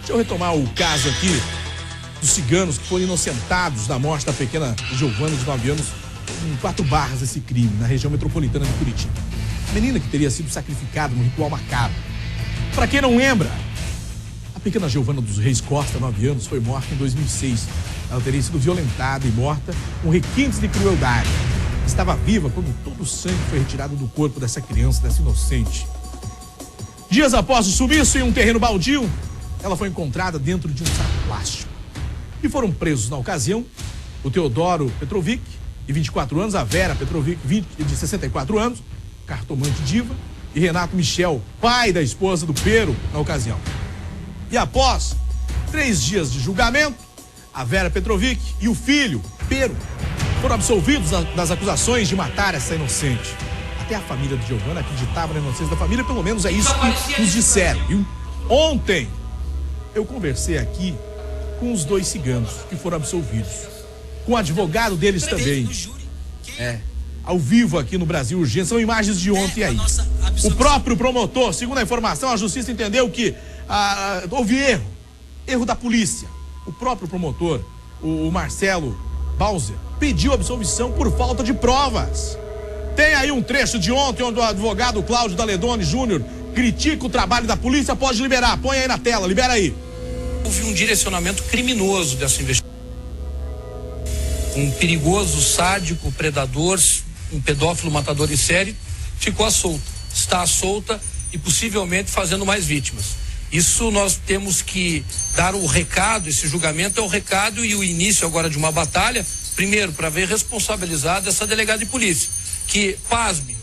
Deixa eu retomar o caso aqui dos ciganos que foram inocentados da morte da pequena Giovana, de 9 anos, em 4 Barras, esse crime, na região metropolitana de Curitiba. A menina que teria sido sacrificada num ritual macabro. Para quem não lembra, a pequena Giovana dos Reis Costa, 9 anos, foi morta em 2006. Ela teria sido violentada e morta com requintes de crueldade. Estava viva quando todo o sangue foi retirado do corpo dessa criança, dessa inocente. Dias após o sumiço em um terreno baldio, ela foi encontrada dentro de um saco plástico. E foram presos na ocasião o Teodoro Petrovic, de 24 anos, a Vera Petrovic, de 64 anos, cartomante diva, e Renato Michel, pai da esposa do Pero, na ocasião. E após 3 dias de julgamento, a Vera Petrovic e o filho, Pero, foram absolvidos das acusações de matar essa inocente. Até a família de Giovana acreditava na inocência da família, pelo menos é isso que nos disseram, viu? Ontem, eu conversei aqui com os 2 ciganos que foram absolvidos, com o advogado deles também. Ao vivo aqui no Brasil Urgente, são imagens de ontem aí. O próprio promotor, segundo a informação, a justiça entendeu que houve erro da polícia. O próprio promotor, o Marcelo Bauser, pediu absolvição por falta de provas. Tem aí um trecho de ontem onde o advogado Cláudio Daledoni Júnior critica o trabalho da polícia. Pode liberar, põe aí na tela, libera aí. Houve um direcionamento criminoso dessa investigação. Um perigoso, sádico, predador, um pedófilo matador em série, ficou à solta. Está à solta e possivelmente fazendo mais vítimas. Isso nós temos que dar o recado, esse julgamento é o recado e o início agora de uma batalha, primeiro, para ver responsabilizada essa delegada de polícia, que, pasme,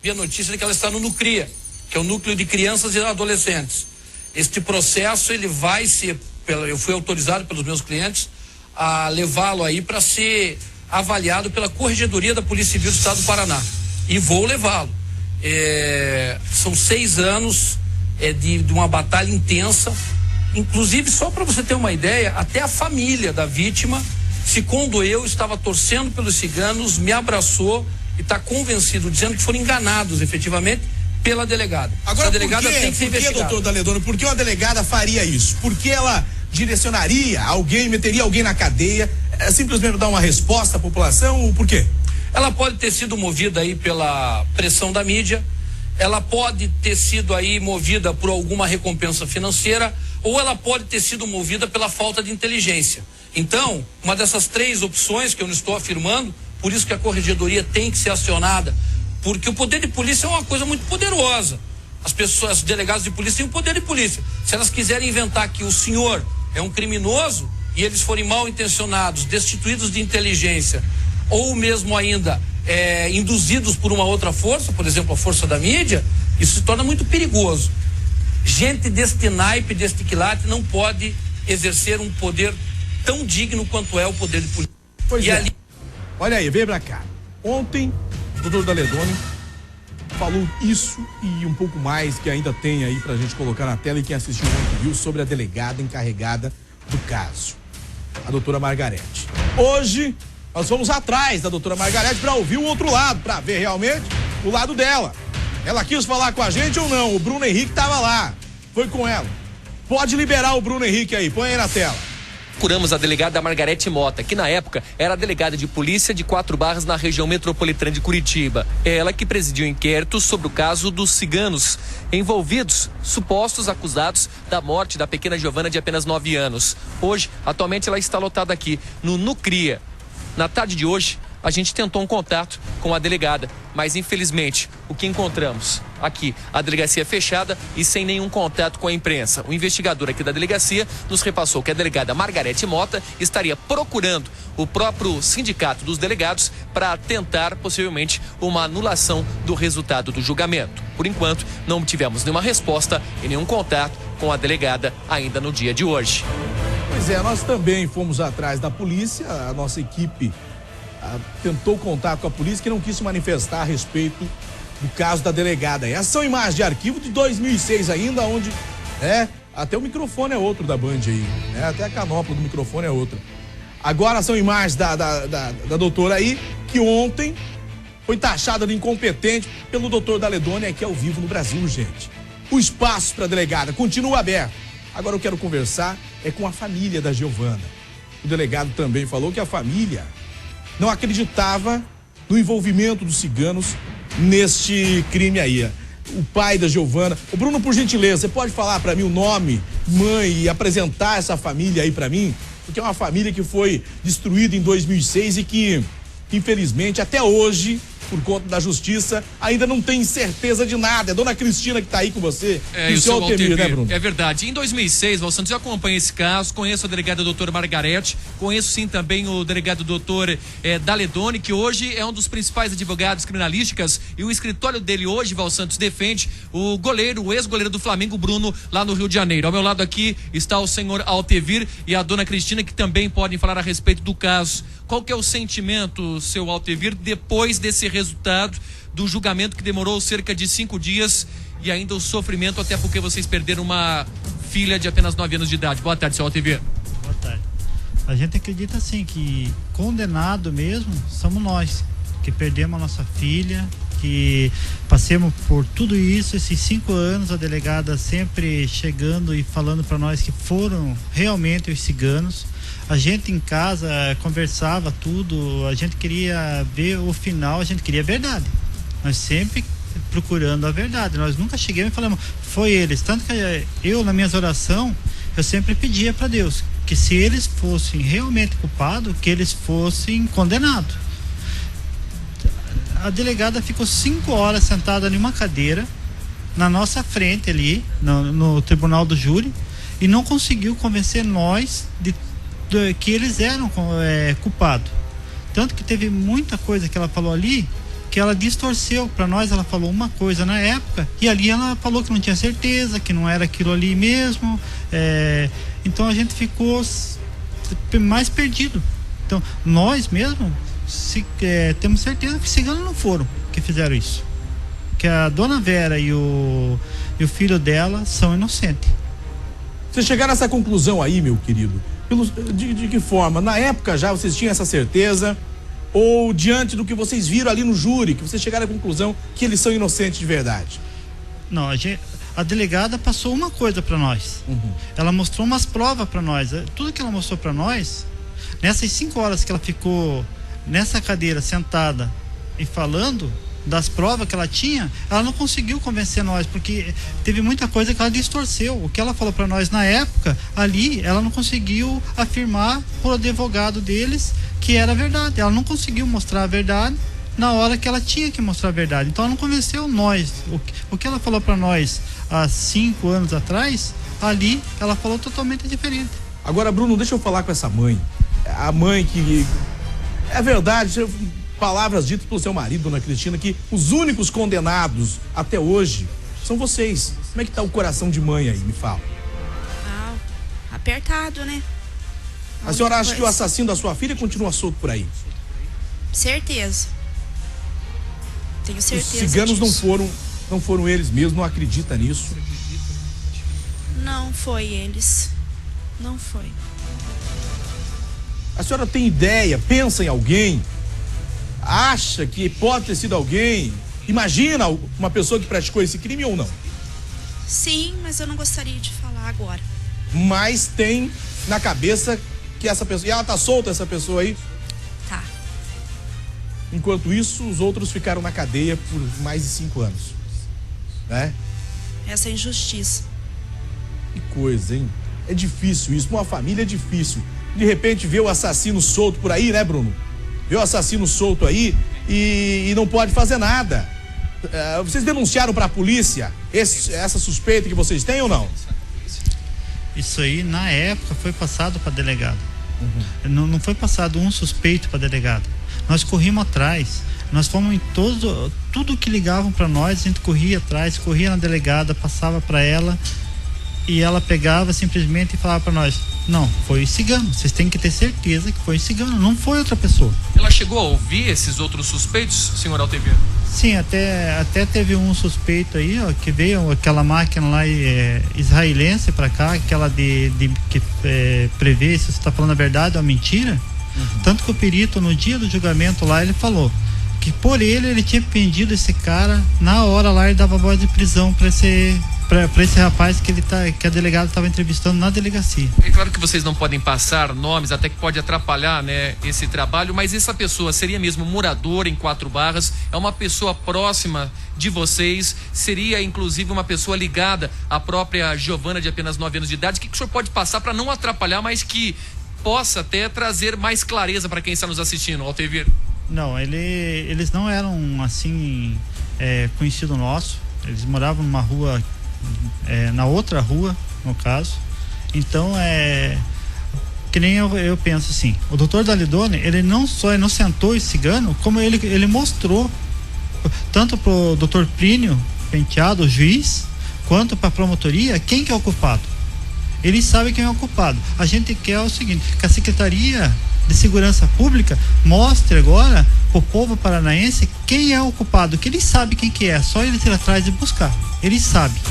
vi a notícia de que ela está no NUCRIA, que é o Núcleo de Crianças e Adolescentes. Este processo, ele vai ser, eu fui autorizado pelos meus clientes a levá-lo aí para ser avaliado pela Corregedoria da Polícia Civil do Estado do Paraná. E vou levá-lo. São 6 anos de uma batalha intensa. Inclusive, só para você ter uma ideia, até a família da vítima se condoeu, estava torcendo pelos ciganos, me abraçou e está convencido, dizendo que foram enganados efetivamente pela delegada. Agora, essa delegada tem que ser investigada. Doutor Daledoni, por que uma delegada faria isso? Por que ela direcionaria alguém, meteria alguém na cadeia? É simplesmente dar uma resposta à população? Ou por quê? Ela pode ter sido movida aí pela pressão da mídia, ela pode ter sido aí movida por alguma recompensa financeira, ou ela pode ter sido movida pela falta de inteligência. Então, uma dessas 3 opções que eu não estou afirmando, por isso que a Corregedoria tem que ser acionada, porque o poder de polícia é uma coisa muito poderosa. As pessoas, os delegados de polícia têm o poder de polícia. Se elas quiserem inventar que o senhor é um criminoso e eles forem mal intencionados, destituídos de inteligência, ou mesmo ainda induzidos por uma outra força, por exemplo, a força da mídia, isso se torna muito perigoso. Gente deste naipe, deste quilate, não pode exercer um poder tão digno quanto é o poder de polícia. Pois é. Olha aí, vem pra cá. Ontem, o doutor Daledoni falou isso e um pouco mais que ainda tem aí pra gente colocar na tela, e quem assistiu ontem viu, sobre a delegada encarregada do caso, a doutora Margarete. Hoje, nós vamos atrás da doutora Margarete para ouvir o outro lado, para ver realmente o lado dela. Ela quis falar com a gente ou não? O Bruno Henrique estava lá, foi com ela. Pode liberar o Bruno Henrique aí, põe aí na tela. Procuramos a delegada Margarete Mota, que na época era delegada de polícia de 4 Barras na região metropolitana de Curitiba. Ela que presidiu o inquérito sobre o caso dos ciganos envolvidos, supostos acusados da morte da pequena Giovana de apenas 9 anos. Hoje, atualmente, ela está lotada aqui no NUCRIA. Na tarde de hoje, a gente tentou um contato com a delegada, mas infelizmente o que encontramos aqui, a delegacia fechada e sem nenhum contato com a imprensa. O investigador aqui da delegacia nos repassou que a delegada Margarete Mota estaria procurando o próprio sindicato dos delegados para tentar possivelmente uma anulação do resultado do julgamento. Por enquanto, não tivemos nenhuma resposta e nenhum contato com a delegada ainda no dia de hoje. Pois é, nós também fomos atrás da polícia, a nossa equipe tentou contato com a polícia, que não quis se manifestar a respeito do caso da delegada. Essas são imagens de arquivo de 2006 ainda, onde até o microfone é outro da Band aí, até a canopla do microfone é outra. Agora são imagens da doutora aí, que ontem foi taxada de incompetente pelo doutor Daledoni aqui ao vivo no Brasil Urgente. o espaço para a delegada continua aberto. Agora eu quero conversar com a família da Giovana. O delegado também falou que a família não acreditava no envolvimento dos ciganos neste crime aí. O pai da Giovana. Ô Bruno, por gentileza, você pode falar para mim o nome, mãe, e apresentar essa família aí para mim? Porque é uma família que foi destruída em 2006 e que, infelizmente, até hoje, por conta da justiça, ainda não tem certeza de nada. É Dona Cristina que tá aí com você. E o seu Altemir, né, Bruno? É verdade. Em 2006, Val Santos, eu acompanho esse caso, conheço a delegada doutora Margarete, conheço sim também o delegado doutor Daledoni, que hoje é um dos principais advogados criminalísticas, e o escritório dele hoje, Val Santos, defende o goleiro, o ex-goleiro do Flamengo, Bruno, lá no Rio de Janeiro. Ao meu lado aqui está o senhor Altemir e a Dona Cristina, que também podem falar a respeito do caso. Qual que é o sentimento, seu Altemir, depois desse resultado do julgamento que demorou cerca de 5 dias e ainda o sofrimento, até porque vocês perderam uma filha de apenas 9 anos de idade? Boa tarde, seu Altemir. Boa tarde. A gente acredita assim que condenado mesmo somos nós, que perdemos a nossa filha, que passemos por tudo isso, esses 5 anos, a delegada sempre chegando e falando para nós que foram realmente os ciganos. A gente em casa conversava tudo, a gente queria ver o final, a gente queria a verdade. Nós sempre procurando a verdade, nós nunca chegamos e falamos, foi eles. Tanto que eu, nas minhas orações, eu sempre pedia para Deus que se eles fossem realmente culpados, que eles fossem condenados. A delegada ficou 5 horas sentada em uma cadeira, na nossa frente ali, no tribunal do júri, e não conseguiu convencer nós que eles eram culpados. Tanto que teve muita coisa que ela falou ali que ela distorceu para nós. Ela falou uma coisa na época e ali ela falou que não tinha certeza, que não era aquilo ali mesmo. Então a gente ficou mais perdido. Então nós mesmo temos certeza que ciganos não foram que fizeram isso, que a dona Vera e o filho dela são inocentes. Vocês chegaram a essa conclusão aí, meu querido? De que forma? Na época já vocês tinham essa certeza? Ou diante do que vocês viram ali no júri, que vocês chegaram à conclusão que eles são inocentes de verdade? Não, a delegada passou uma coisa para nós. Ela mostrou umas provas para nós. Tudo que ela mostrou para nós, nessas 5 horas que ela ficou nessa cadeira sentada e falando das provas que ela tinha, ela não conseguiu convencer nós, porque teve muita coisa que ela distorceu. O que ela falou para nós na época, ali, ela não conseguiu afirmar pro advogado deles que era verdade. Ela não conseguiu mostrar a verdade na hora que ela tinha que mostrar a verdade. Então ela não convenceu nós. O que ela falou para nós há 5 anos atrás, ali ela falou totalmente diferente. Agora, Bruno, deixa eu falar com essa mãe. A mãe que... É verdade, palavras ditas pelo seu marido, Dona Cristina, que os únicos condenados até hoje são vocês. Como é que tá o coração de mãe aí? Me fala. Apertado, né? A senhora acha que o assassino da sua filha continua solto por aí? Certeza. Tenho certeza. Os ciganos disso. não foram eles mesmos, não acredita nisso? Não foi eles. Não foi. A senhora tem ideia, pensa em alguém? Acha que pode ter sido alguém? Imagina uma pessoa que praticou esse crime ou não? Sim, mas eu não gostaria de falar agora. Mas tem na cabeça que essa pessoa... E ela tá solta, essa pessoa aí? Tá. Enquanto isso, os outros ficaram na cadeia por mais de 5 anos. Né? Essa é injustiça. Que coisa, hein? É difícil isso, uma família é difícil. De repente vê o assassino solto por aí, né, Bruno? Vê o assassino solto aí e não pode fazer nada. Vocês denunciaram para a polícia essa suspeita que vocês têm ou não? Isso aí, na época, foi passado para delegado. Não foi passado um suspeito para delegado. Nós corrimos atrás. Nós fomos em tudo que ligavam para nós, a gente corria atrás, corria na delegada, passava para ela e ela pegava simplesmente e falava para nós: não, foi cigano, vocês têm que ter certeza que foi cigano, não foi outra pessoa. Ela chegou a ouvir esses outros suspeitos, senhor Altemir? Sim, até teve um suspeito aí, ó, que veio aquela máquina lá israelense para cá, aquela que prevê se você está falando a verdade ou a mentira. Tanto que o perito, no dia do julgamento lá, ele falou que por ele tinha prendido esse cara, na hora lá ele dava voz de prisão para para esse rapaz que a delegada estava entrevistando na delegacia. É claro que vocês não podem passar nomes, até que pode atrapalhar, né, esse trabalho, mas essa pessoa seria mesmo moradora em Quatro Barras, é uma pessoa próxima de vocês, seria inclusive uma pessoa ligada à própria Giovana, de apenas 9 anos de idade. O que o senhor pode passar para não atrapalhar, mas que possa até trazer mais clareza para quem está nos assistindo, Altevir? Não, eles não eram assim conhecido nosso, eles moravam numa rua, na outra rua, no caso. Então que nem eu penso assim, o doutor Dalidone, ele não só inocentou esse cigano, como ele mostrou tanto pro doutor Plínio Penteado, o juiz, quanto para a promotoria, quem que é o culpado. Eles sabem quem é o culpado. A gente quer o seguinte, que a Secretaria de Segurança Pública mostre agora pro povo paranaense quem é o culpado, que eles sabem quem que é, só eles ir atrás e buscar. Eles sabem.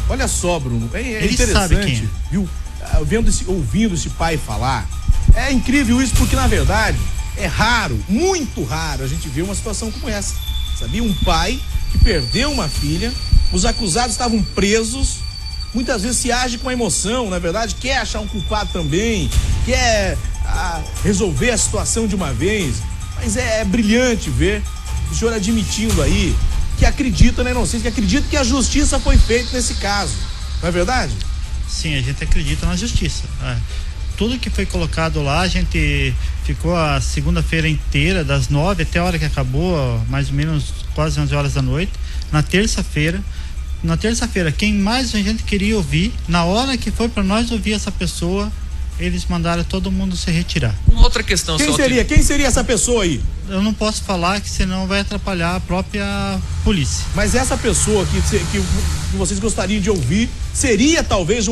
Olha só, Bruno, é Eles sabem interessante, quem é. viu? Ouvindo esse pai falar, é incrível isso, porque na verdade é raro, muito raro a gente ver uma situação como essa, sabia? Um pai que perdeu uma filha, os acusados estavam presos, muitas vezes se age com a emoção, na verdade, quer achar um culpado também, quer resolver a situação de uma vez, mas é brilhante ver o senhor admitindo aí que acredita na inocência, que acredita que a justiça foi feita nesse caso, não é verdade? Sim, a gente acredita na justiça. Tudo que foi colocado lá, a gente ficou a segunda-feira inteira, das 9 até a hora que acabou, mais ou menos quase 11 horas da noite. Na terça-feira, quem mais a gente queria ouvir, na hora que foi para nós ouvir essa pessoa, eles mandaram todo mundo se retirar. Uma outra questão, Quem seria essa pessoa aí? Eu não posso falar, que senão vai atrapalhar a própria polícia. Mas essa pessoa que vocês gostariam de ouvir seria talvez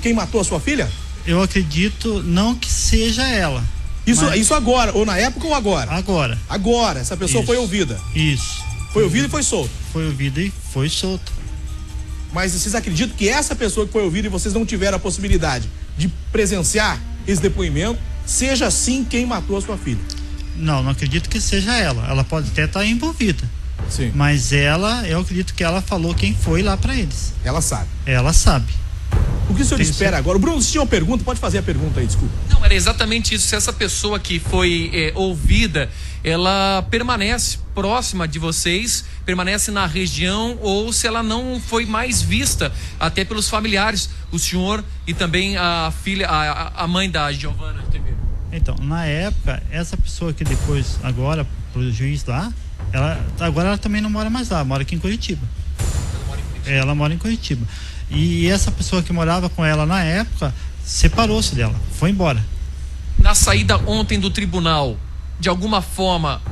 quem matou a sua filha? Eu acredito não que seja ela. Isso agora, ou na época ou agora? Agora. Agora, essa pessoa foi ouvida. Isso. Foi ouvida e foi solta. Foi ouvida e foi solta. Mas vocês acreditam que essa pessoa que foi ouvida e vocês não tiveram a possibilidade de presenciar esse depoimento, seja sim quem matou a sua filha? Não acredito que seja ela. Ela pode até estar envolvida. Sim. Mas eu acredito que ela falou quem foi lá para eles. Ela sabe. Ela sabe. O que o senhor espera agora? O Bruno, se tinha uma pergunta, pode fazer a pergunta aí, desculpa. Não, era exatamente isso. Se essa pessoa que foi ouvida, ela permanece próxima de vocês, permanece na região, ou se ela não foi mais vista até pelos familiares, o senhor e também a filha, a mãe da Giovana. Então, na época, essa pessoa que depois, agora, pro juiz lá, agora ela também não mora mais lá, mora aqui em Curitiba. Ela mora em Curitiba. E essa pessoa que morava com ela na época separou-se dela, foi embora. Na saída ontem do tribunal, de alguma forma,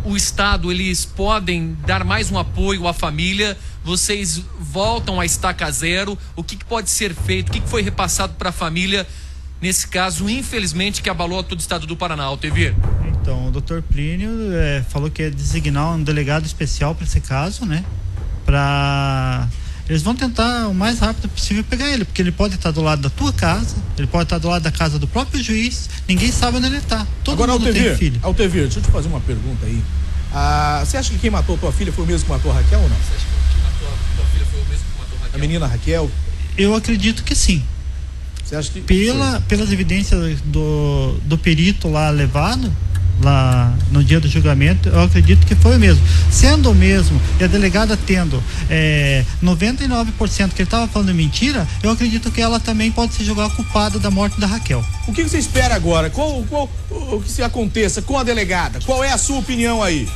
o Estado, eles podem dar mais um apoio à família? Vocês voltam a estaca zero? O que pode ser feito? O que foi repassado para a família nesse caso, infelizmente, que abalou todo o estado do Paraná, Altevir? Então, o doutor Plínio falou que ia designar um delegado especial para esse caso, né? Eles vão tentar o mais rápido possível pegar ele, porque ele pode estar do lado da tua casa, ele pode estar do lado da casa do próprio juiz, ninguém sabe onde ele está. Todo Agora, mundo tem filho. Altevir, deixa eu te fazer uma pergunta aí. Você acha que quem matou a tua filha foi o mesmo que matou a Raquel ou não? Você acha que quem matou a tua filha foi o mesmo que matou a Raquel? A menina Raquel? Eu acredito que sim. Você acha que pelas evidências do perito lá levado, lá no dia do julgamento, eu acredito que foi o mesmo. Sendo o mesmo, e a delegada tendo 99% que ele estava falando mentira, eu acredito que ela também pode se julgar culpada da morte da Raquel. O que você espera agora? O que se aconteça com a delegada? Qual é a sua opinião aí?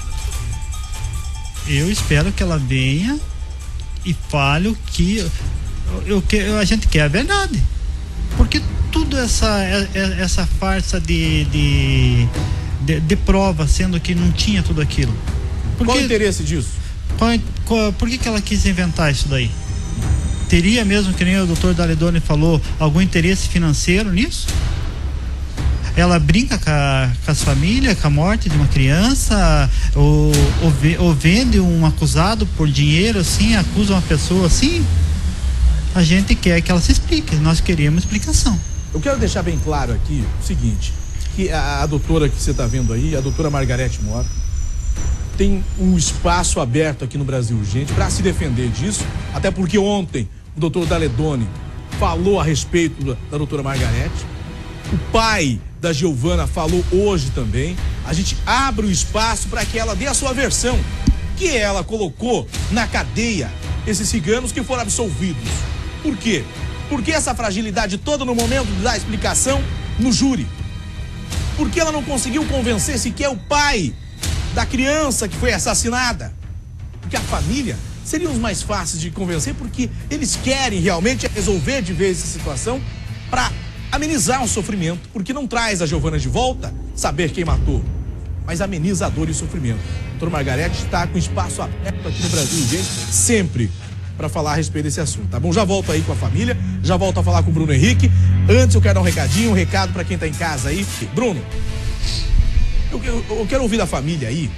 Eu espero que ela venha e fale o que a gente quer, a verdade. Porque tudo essa farsa de prova, sendo que não tinha tudo aquilo. Qual o interesse disso? Por que ela quis inventar isso daí? Teria mesmo, que nem o doutor Dalidone falou, algum interesse financeiro nisso? Ela brinca com as famílias, com a morte de uma criança, ou vende um acusado por dinheiro, assim, acusa uma pessoa assim. A gente quer que ela se explique, nós queremos explicação. Eu quero deixar bem claro aqui o seguinte, que a doutora que você está vendo aí, a doutora Margarete Mota, tem um espaço aberto aqui no Brasil Urgente para se defender disso, até porque ontem o doutor Daledoni, falou a respeito da doutora Margarete. O pai da Giovana falou hoje também. A gente abre o espaço para que ela dê a sua versão, que ela colocou na cadeia esses ciganos que foram absolvidos. Por quê? Porque essa fragilidade toda no momento da explicação no júri. Porque ela não conseguiu convencer sequer o pai da criança que foi assassinada. Porque a família seriam os mais fáceis de convencer, porque eles querem realmente resolver de vez essa situação para amenizar o sofrimento. Porque não traz a Giovana de volta saber quem matou, mas ameniza a dor e o sofrimento. A doutora Margarete está com espaço aberto aqui no Brasil, gente, sempre para falar a respeito desse assunto, tá bom? Já volto aí com a família, já volto a falar com o Bruno Henrique. Antes eu quero dar um recado para quem tá em casa aí. Bruno, eu quero ouvir da família aí,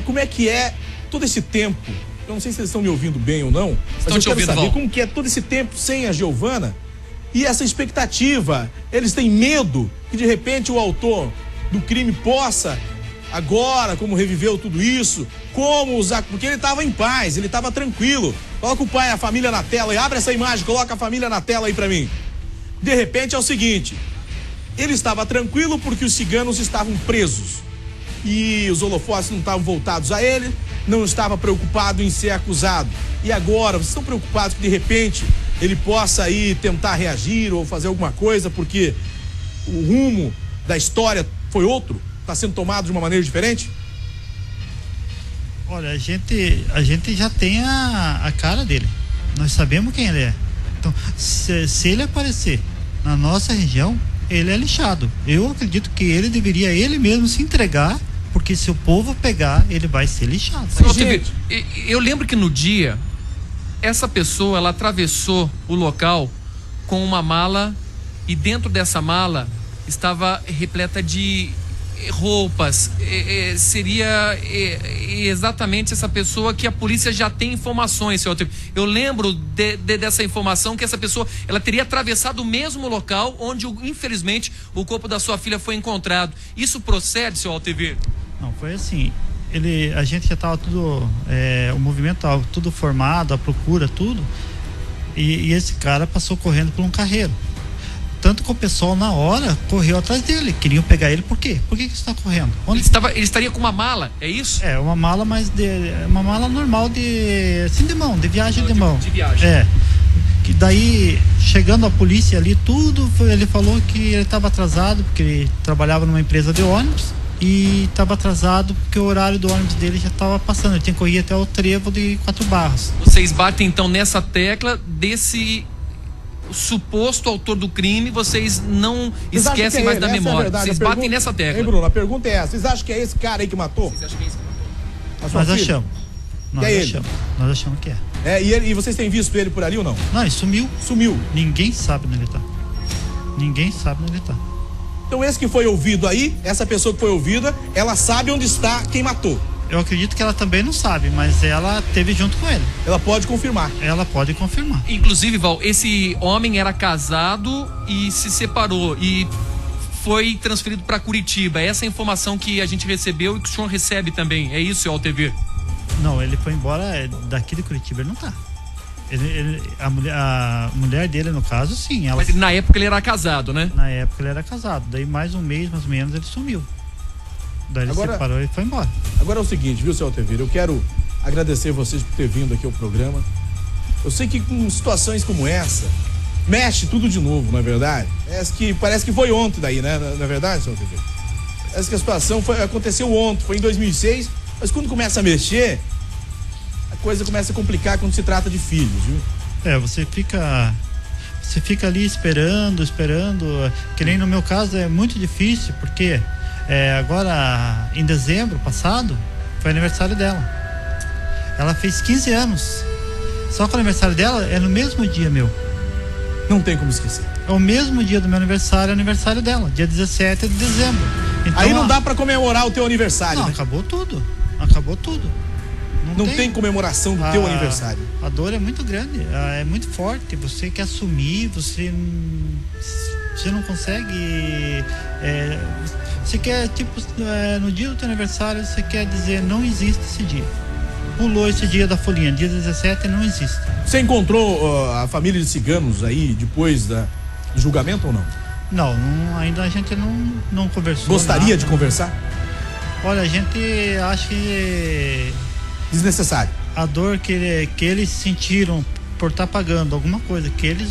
como é que é todo esse tempo. Eu não sei se eles estão me ouvindo bem ou não, mas eu quero saber como que é todo esse tempo sem a Giovana e essa expectativa. Eles têm medo que de repente o autor do crime possa agora, como reviveu tudo isso, como usar, porque ele estava em paz, ele estava tranquilo. Coloca o pai e a família na tela e abre essa imagem, coloca a família na tela aí pra mim. De repente é o seguinte, ele estava tranquilo porque os ciganos estavam presos e os holofotes não estavam voltados a ele, não estava preocupado em ser acusado. E agora, vocês estão preocupados que de repente ele possa aí tentar reagir ou fazer alguma coisa porque o rumo da história foi outro? Está sendo tomado de uma maneira diferente? Olha, a gente já tem a cara dele. Nós sabemos quem ele é. Então, se ele aparecer na nossa região, ele é lixado. Eu acredito que ele deveria ele mesmo se entregar, porque se o povo pegar, ele vai ser lixado. Eu lembro que no dia, essa pessoa, ela atravessou o local com uma mala e dentro dessa mala estava repleta de roupas. Seria exatamente essa pessoa que a polícia já tem informações, senhor. Eu lembro dessa informação que essa pessoa, ela teria atravessado o mesmo local onde, infelizmente, o corpo da sua filha foi encontrado. Isso procede, senhor Altever? Não, foi assim. A gente já estava tudo, o movimento estava tudo formado, a procura, tudo. E esse cara passou correndo por um carreiro. Tanto que o pessoal na hora correu atrás dele. Queriam pegar ele, por quê? Por que você está correndo? Ele estaria com uma mala, é isso? É, uma mala, mas uma mala normal de mão, de viagem de mão. De viagem. Que daí, chegando a polícia ali, tudo, ele falou que ele estava atrasado, porque ele trabalhava numa empresa de ônibus e estava atrasado porque o horário do ônibus dele já estava passando. Ele tinha que correr até o trevo de 4 Barras. Vocês batem então nessa tecla desse suposto autor do crime, vocês não esquecem mais da memória. Vocês batem nessa tecla. Hein, Bruno, a pergunta é essa: vocês acham que é esse cara aí que matou? Vocês acham que é esse que matou? Nós achamos. Nós achamos que é. E vocês têm visto ele por ali ou não? Não, ele sumiu. Sumiu. Ninguém sabe onde ele tá. Ninguém sabe onde ele tá. Então esse que foi ouvido aí, essa pessoa que foi ouvida, ela sabe onde está quem matou. Eu acredito que ela também não sabe, mas ela teve junto com ele. Ela pode confirmar. Ela pode confirmar. Inclusive, Val, esse homem era casado e se separou e foi transferido para Curitiba. Essa é a informação que a gente recebeu e que o senhor recebe também. É isso, Altever? Não, ele foi embora daqui de Curitiba, ele não tá. A mulher dele, no caso, sim. Mas na época ele era casado, né? Na época ele era casado. Daí mais um mês, mais ou menos, ele sumiu. Daí ele separou e foi embora. Agora é o seguinte, viu, seu Altever? Eu quero agradecer vocês por ter vindo aqui ao programa. Eu sei que com situações como essa, mexe tudo de novo, não é verdade? Parece que foi ontem daí, né? Não é verdade, seu Altever? Parece que a situação aconteceu ontem, foi em 2006, mas quando começa a mexer, a coisa começa a complicar quando se trata de filhos, viu? Você fica ali esperando, que nem no meu caso é muito difícil, porque agora em dezembro passado foi aniversário dela. Ela fez 15 anos. Só que o aniversário dela é no mesmo dia meu. Não tem como esquecer. É o mesmo dia do meu aniversário, é o aniversário dela, dia 17 de dezembro. Então, aí não dá pra comemorar o teu aniversário, não, né? Acabou tudo. Não tem comemoração do teu aniversário. A dor é muito grande, é muito forte. Você quer assumir, você não consegue. Você quer, no dia do teu aniversário, você quer dizer, não existe esse dia. pulou esse dia da folhinha, dia 17 não existe. Você encontrou a família de ciganos aí depois do julgamento ou não? Não, ainda a gente não conversou. Gostaria nada. de conversar? Olha, a gente acha que Desnecessário. a dor que eles sentiram por estar pagando alguma coisa que eles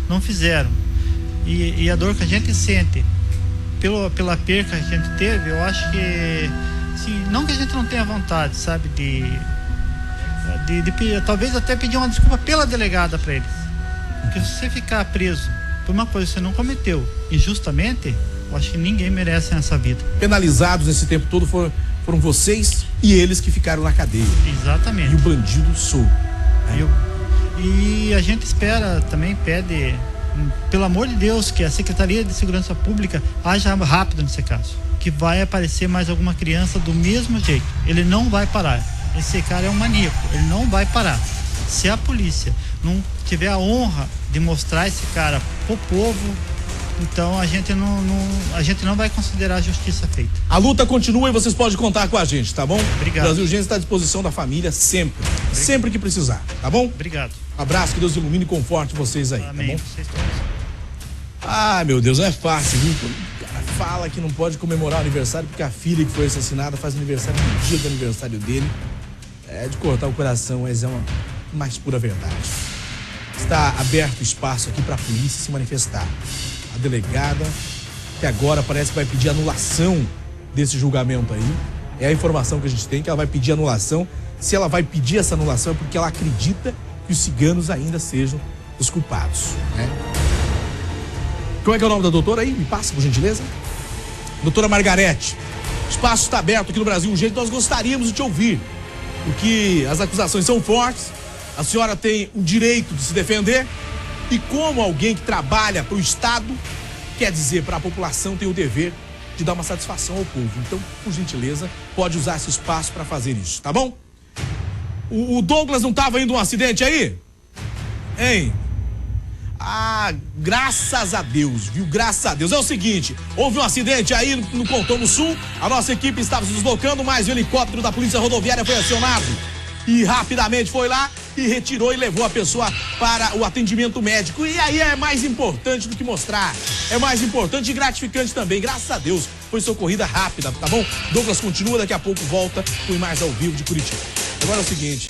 não fizeram e a dor que a gente sente pela perca que a gente teve, eu acho que assim, não que a gente não tenha vontade, sabe, de talvez até pedir uma desculpa pela delegada para eles, porque se você ficar preso por uma coisa que você não cometeu injustamente, eu acho que ninguém merece nessa vida. Penalizados esse tempo todo foram vocês e eles que ficaram na cadeia. Exatamente. E o bandido solto. E a gente espera, também pede, pelo amor de Deus, que a Secretaria de Segurança Pública haja rápido nesse caso, que vai aparecer mais alguma criança do mesmo jeito. Ele não vai parar. Esse cara é um maníaco, ele não vai parar. Se a polícia não tiver a honra de mostrar esse cara pro povo, então a gente não vai considerar a justiça feita. A luta continua e vocês podem contar com a gente, tá bom? Obrigado. O Brasil Urgência está à disposição da família sempre. Sempre que precisar, tá bom? Obrigado. Abraço, que Deus ilumine e conforte vocês aí, Amém. tá bom? Vocês todos. Ah, meu Deus, não é fácil, viu? O cara fala que não pode comemorar o aniversário porque a filha que foi assassinada faz aniversário no dia do aniversário dele. É de cortar o coração, mas é uma mais pura verdade. Está aberto espaço aqui para a polícia se manifestar. A delegada, que agora parece que vai pedir anulação desse julgamento aí. É a informação que a gente tem, que ela vai pedir anulação. Se ela vai pedir essa anulação é porque ela acredita que os ciganos ainda sejam os culpados, né? Como é que é o nome da doutora aí? Me passa, por gentileza. Doutora Margarete, o espaço está aberto aqui no Brasil Urgente, nós gostaríamos de te ouvir, porque as acusações são fortes, a senhora tem o direito de se defender, e como alguém que trabalha para o Estado, quer dizer, para a população, tem o dever de dar uma satisfação ao povo. Então, por gentileza, pode usar esse espaço para fazer isso, tá bom? O Douglas não estava indo um acidente aí? Hein? Ah, graças a Deus, viu? Graças a Deus. É o seguinte, houve um acidente aí no Contorno Sul, a nossa equipe estava se deslocando, mas o helicóptero da Polícia Rodoviária foi acionado e rapidamente foi lá e retirou e levou a pessoa para o atendimento médico. E aí é mais importante do que mostrar, é mais importante e gratificante também. Graças a Deus foi socorrida rápida, tá bom? Douglas continua, daqui a pouco volta com mais ao vivo de Curitiba. Agora é o seguinte...